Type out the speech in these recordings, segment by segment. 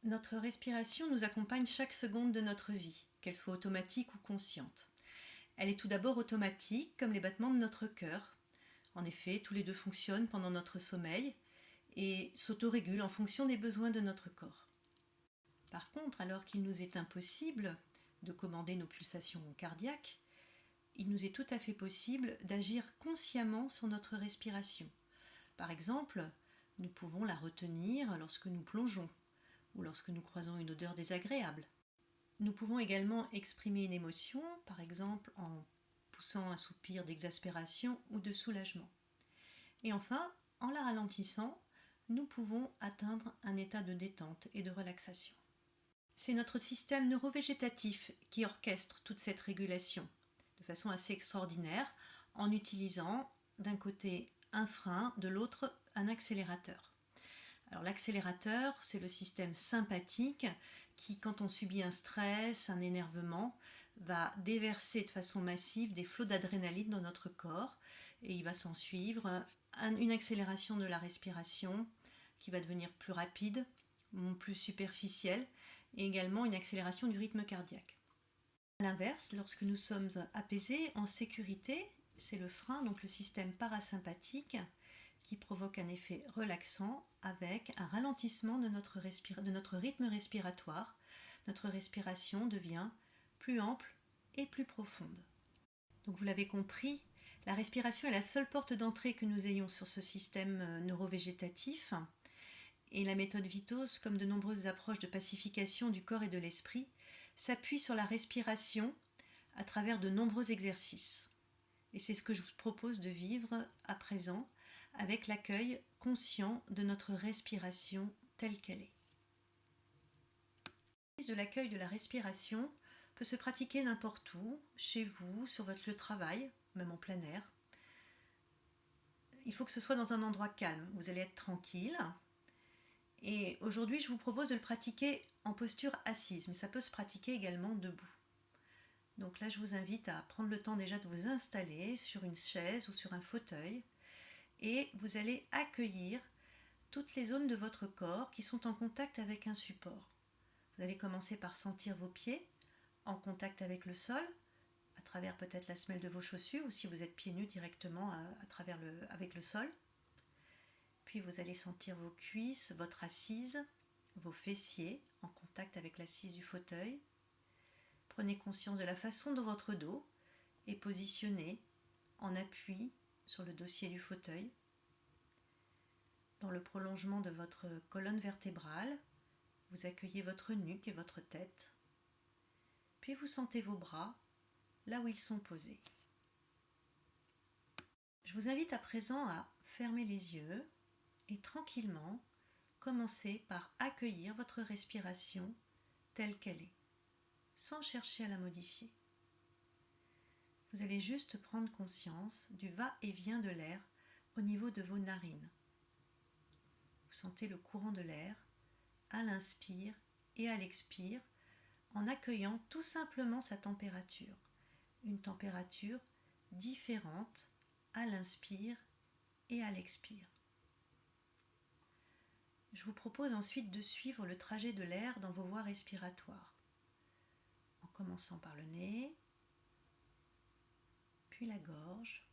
Notre respiration nous accompagne chaque seconde de notre vie, qu'elle soit automatique ou consciente. Elle est tout d'abord automatique, comme les battements de notre cœur. En effet, tous les deux fonctionnent pendant notre sommeil et s'autorégulent en fonction des besoins de notre corps. Par contre, alors qu'il nous est impossible de commander nos pulsations cardiaques, il nous est tout à fait possible d'agir consciemment sur notre respiration. Par exemple, nous pouvons la retenir lorsque nous plongeons ou lorsque nous croisons une odeur désagréable. Nous pouvons également exprimer une émotion, par exemple en poussant un soupir d'exaspération ou de soulagement. Et enfin, en la ralentissant, nous pouvons atteindre un état de détente et de relaxation. C'est notre système neurovégétatif qui orchestre toute cette régulation de façon assez extraordinaire en utilisant d'un côté un frein, de l'autre un accélérateur. Alors l'accélérateur, c'est le système sympathique qui, quand on subit un stress, un énervement, va déverser de façon massive des flots d'adrénaline dans notre corps et il va s'en suivre une accélération de la respiration qui va devenir plus rapide, plus superficielle et également une accélération du rythme cardiaque. A l'inverse, lorsque nous sommes apaisés, en sécurité, c'est le frein, donc le système parasympathique, qui provoque un effet relaxant avec un ralentissement de notre rythme respiratoire. Notre respiration devient plus ample et plus profonde. Donc vous l'avez compris, la respiration est la seule porte d'entrée que nous ayons sur ce système neurovégétatif. Et la méthode Vitos, comme de nombreuses approches de pacification du corps et de l'esprit, s'appuie sur la respiration à travers de nombreux exercices. Et c'est ce que je vous propose de vivre à présent avec l'accueil conscient de notre respiration telle qu'elle est. De l'accueil de la respiration peut se pratiquer n'importe où, chez vous, sur votre lieu de travail, même en plein air. Il faut que ce soit dans un endroit calme. Vous allez être tranquille. Et aujourd'hui, je vous propose de le pratiquer en posture assise, mais ça peut se pratiquer également debout. Donc là, je vous invite à prendre le temps déjà de vous installer sur une chaise ou sur un fauteuil et vous allez accueillir toutes les zones de votre corps qui sont en contact avec un support. Vous allez commencer par sentir vos pieds en contact avec le sol, à travers peut-être la semelle de vos chaussures ou si vous êtes pieds nus directement avec le sol. Puis vous allez sentir vos cuisses, votre assise, vos fessiers en contact avec l'assise du fauteuil. Prenez conscience de la façon dont votre dos est positionné en appui sur le dossier du fauteuil. Dans le prolongement de votre colonne vertébrale, vous accueillez votre nuque et votre tête. Puis vous sentez vos bras là où ils sont posés. Je vous invite à présent à fermer les yeux et tranquillement commencer par accueillir votre respiration telle qu'elle est, sans chercher à la modifier. Vous allez juste prendre conscience du va-et-vient de l'air au niveau de vos narines. Vous sentez le courant de l'air à l'inspire et à l'expire en accueillant tout simplement sa température. Une température différente à l'inspire et à l'expire. Je vous propose ensuite de suivre le trajet de l'air dans vos voies respiratoires, en commençant par le nez, puis la gorge,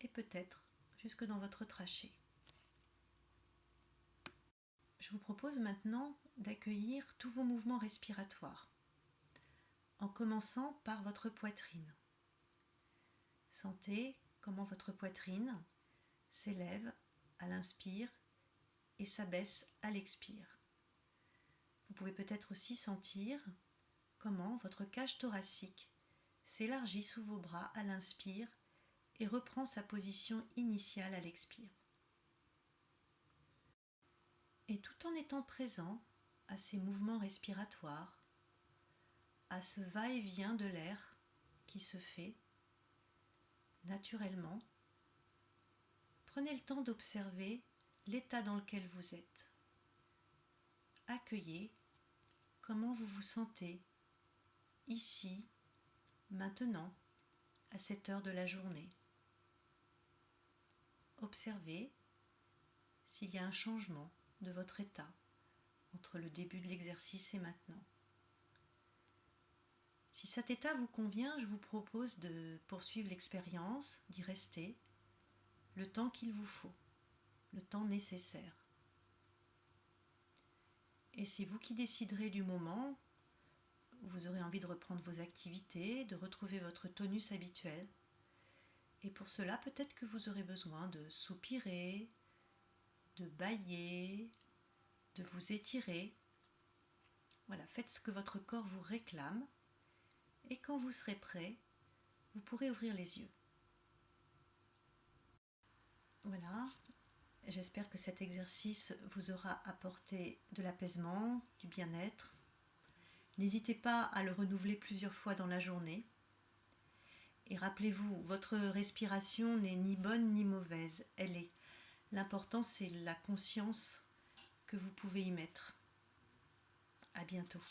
et peut-être jusque dans votre trachée. Je vous propose maintenant d'accueillir tous vos mouvements respiratoires, en commençant par votre poitrine. Sentez comment votre poitrine s'élève à l'inspire et s'abaisse à l'expire. Vous pouvez peut-être aussi sentir comment votre cage thoracique s'élargit sous vos bras à l'inspire et reprend sa position initiale à l'expire. Et tout en étant présent à ces mouvements respiratoires, à ce va-et-vient de l'air qui se fait naturellement, prenez le temps d'observer l'état dans lequel vous êtes. Accueillez comment vous vous sentez ici, maintenant, à cette heure de la journée. Observez s'il y a un changement de votre état entre entre le début de l'exercice et maintenant. Si cet état vous convient, je vous propose de poursuivre l'expérience, d'y rester le temps qu'il vous faut, le temps nécessaire. Et c'est vous qui déciderez du moment où vous aurez envie de reprendre vos activités, de retrouver votre tonus habituel. Et pour cela, peut-être que vous aurez besoin de soupirer, de bâiller, de vous étirer. Voilà, faites ce que votre corps vous réclame. Et quand vous serez prêt, vous pourrez ouvrir les yeux. Voilà, j'espère que cet exercice vous aura apporté de l'apaisement, du bien-être. N'hésitez pas à le renouveler plusieurs fois dans la journée. Et rappelez-vous, votre respiration n'est ni bonne ni mauvaise, elle est. L'important, c'est la conscience que vous pouvez y mettre. À bientôt.